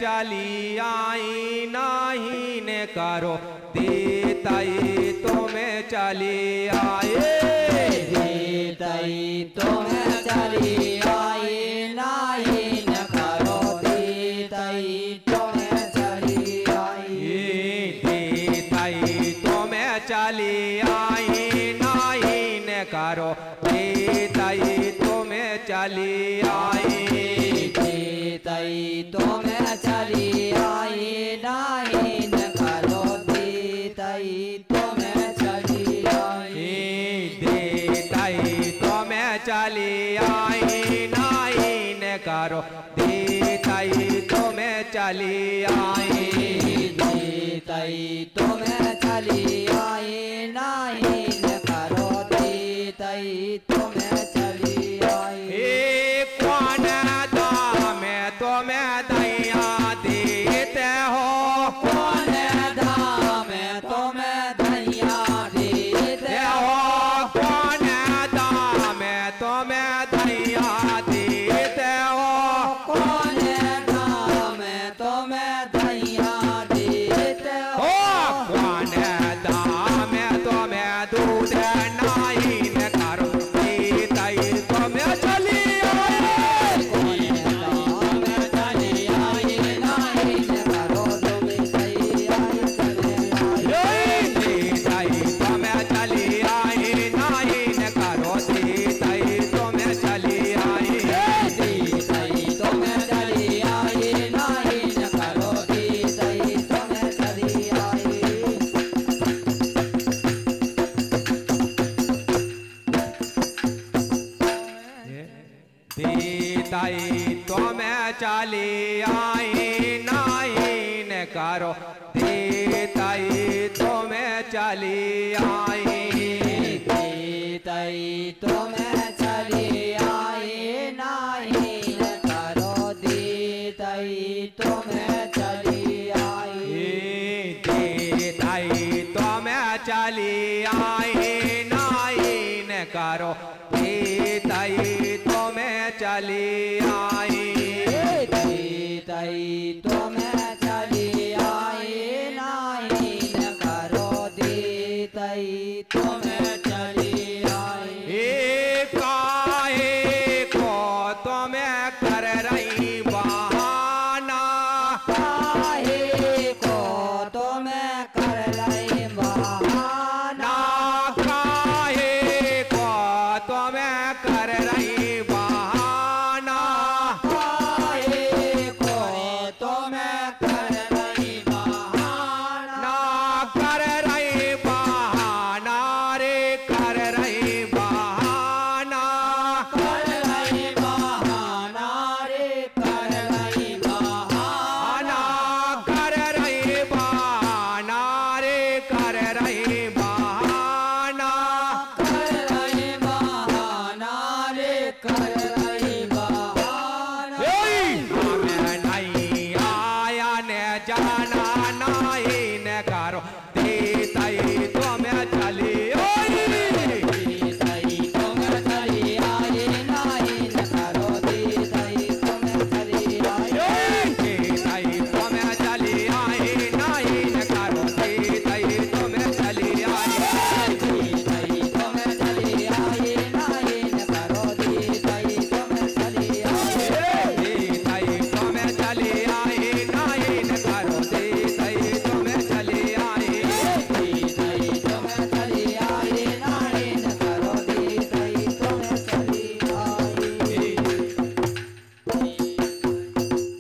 चली आई नाही ने करो देताई तुम्हें चली आए देताई तुम्हें चली आई नाही न करो देताई तुम्हें चली आई देताई तुम्हें चली आई नाही ने करो देताई तुम्हें चली आई देताई तुम्हें चली आई नाही न करो देताई तुम्हें चली आई देताई तुम्हें चली आई नाही ने करो देताई तुम्हें चली आई देताई तुम्हें चली आई नाही न करो देताई तुम्हें चली आई कौन दाम तुम्हें दैया देते हो कौन दाम तुम्हें दैया देते हो कौन दाम तुम्हें दैया देते हो कौन दाम तुम्हें दैया देते हो कौन दाम तुम्हें दूध नहीं न करो देताई तुम्हें चली देताई तुम्हें चली आई नहीं न करो देताई तुम्हें चली आई देताई तुम्हें चली आई नाही न करो देताई तुम्हें चली आई देताई तुम्हें चली आई नहीं न करो देताई तुम्हें चली आई देताई तुम्हें चली आई नाही न करो देताई तुम्हें चली आई काहे को तुम्हें कर रही बहाना काहे को तुम्हें कर रही बहाना काहे को तुम्हें कर रही बहाना काहे को तुम्हें कर रही बहाना कर रही बहाना रे कर रही बहाना कर रही बहाना रे कर रही बहाना कर रही बहाना रे कर रही बहाना कर रही बहाना रे कर रही बहाना हमें नहीं आया ने जाना नहीं न करो देताई तुम्हें चली देताई तुम्हें चली आई नाही न करो देताई तुम्हें चली आई देताई तुम्हें चली आई नहीं न करो देताई तुम्हें चली आई देताई तुम्हें चली आई नाही न करो देताई तुम्हें चली आई देताई तुम्हें चली आई नहीं न करो देताई तुम्हें चली आई देताई तुम्हें चली आई नाही न करो देताई तुम्हें चली आई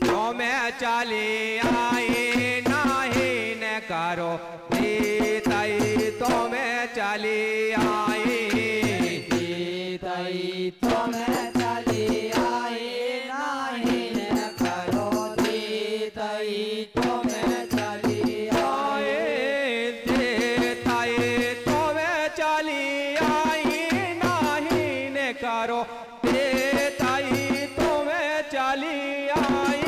तुम्हें चली आई नहीं न करो देताई तुम्हें चली आई देताई तुम्हें चली आई नाही न करो देताई तुम्हें चली आई देताई तुम्हें चली आई नहीं न करो देताई तुम्हें चली आई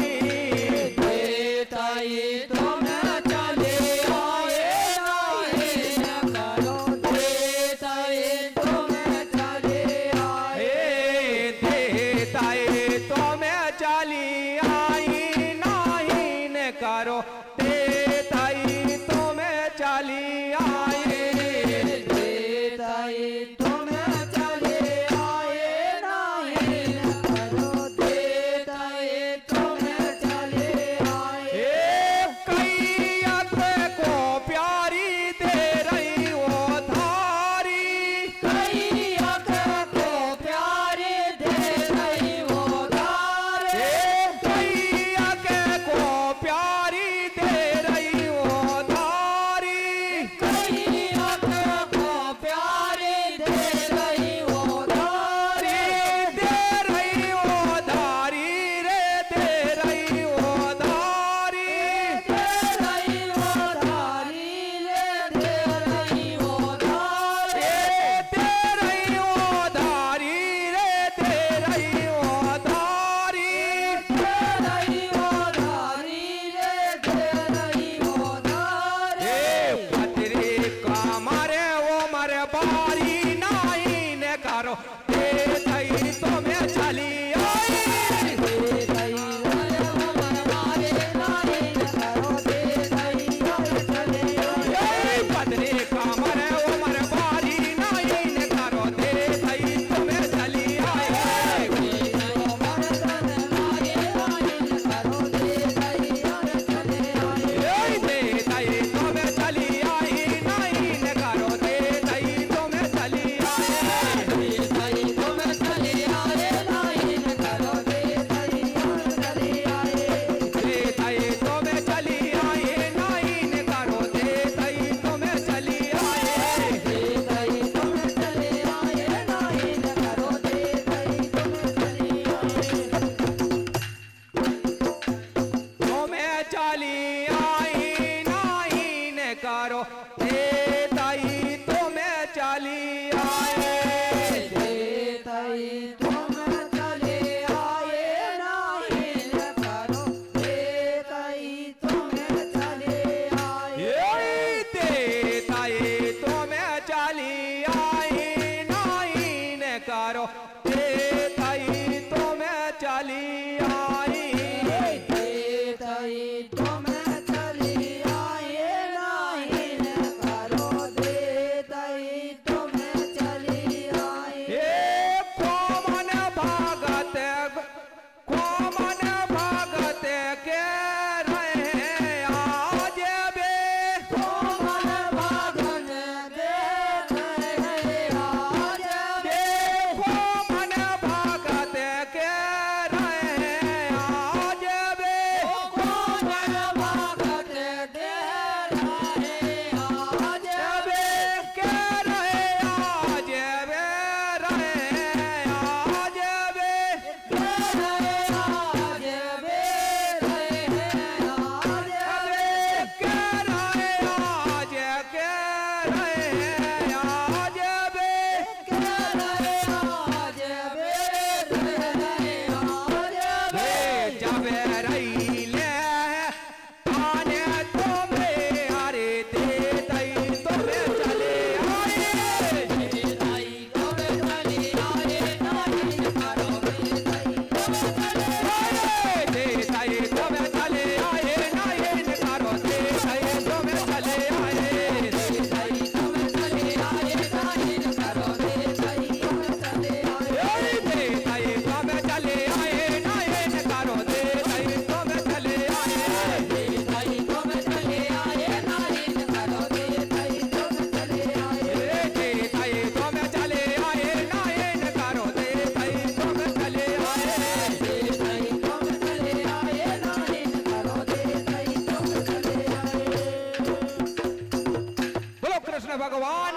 देताई तुम्हें चली आई नाही न करो देताई तुम्हें चली आई देताई तुम्हें चली आई नहीं करो ते ताई तुम्हें चली आए ताई तुम्हें चले आए नहीं न करो दे ताई तुम्हें चले आए कई अख को प्यारी दे रही वो धारी कई अख को प्यारी दे रही वो धारे कई अख को प्यारी दे रही वो धारी कई अख को प्यारी दे रही वो धारे दे रही वो धारी रे दे रही वो धारी दे रही वो धारी रे दे रही वो धारे दे रही वो धारी रे दे रही वो धारी दे रही वो धारी रे दे रही वो धारे पतरी का मारे वो मरे बारी नाई ने करो ते थई तुम्हें चली आई दे रही रे वो मारे नाई न करो दे रही और चले आए पतरी का मारे वो मरे बारी नाई ने करो ते थई तुम्हें चली आई वो मर्दन मारे नाई न करो दे रही और चले आए ते थई तुम्हें चली आई नाई ने करो ते थई तुम्हें चली आई ताई तुम्हें चले आए नाई न करो दे ताई और चले आए ते थई तुम्हें चली आई नाई ने करो ते थई तुम्हें चली आई ताई तुम्हें चले आए नाई न करो दे ताई तुम्हें चले आए तुम्हें चली आई नाई ने करो ते ताई तुम्हें चली आए ताई तुम्हें चले आए नाई न करो दे ताई तुम्हें चले आए ते ताई तुम्हें चली आई नाई ने करो ते ताई तुम्हें चली आई ताई तुम्हें चली आए नाई न करो दे ताई तुम्हें चली आए कोमन भागत के रहे आज बे कोमल भागन दे रहे आज दे कोमन भागत के रहे आज बे कोमल भागन दे रहे आज बे के रहे आज बे रहे आज बे रहे आज बे रहे आज के रहे आज के रहे आज बे जब रही ले आने तुम्हें अरे ते तई तुम्हें चले आए ते तई तुम्हें चले आए नाई ने करो ते तई तुम्हें चले आए ते तई तुम्हें चले आए नाई ने करो ते तई तुम्हें चले आए ते तई तुम्हें चले आए नाई ने करो ते तई तुम्हें चले आए बोलो कृष्ण भगवान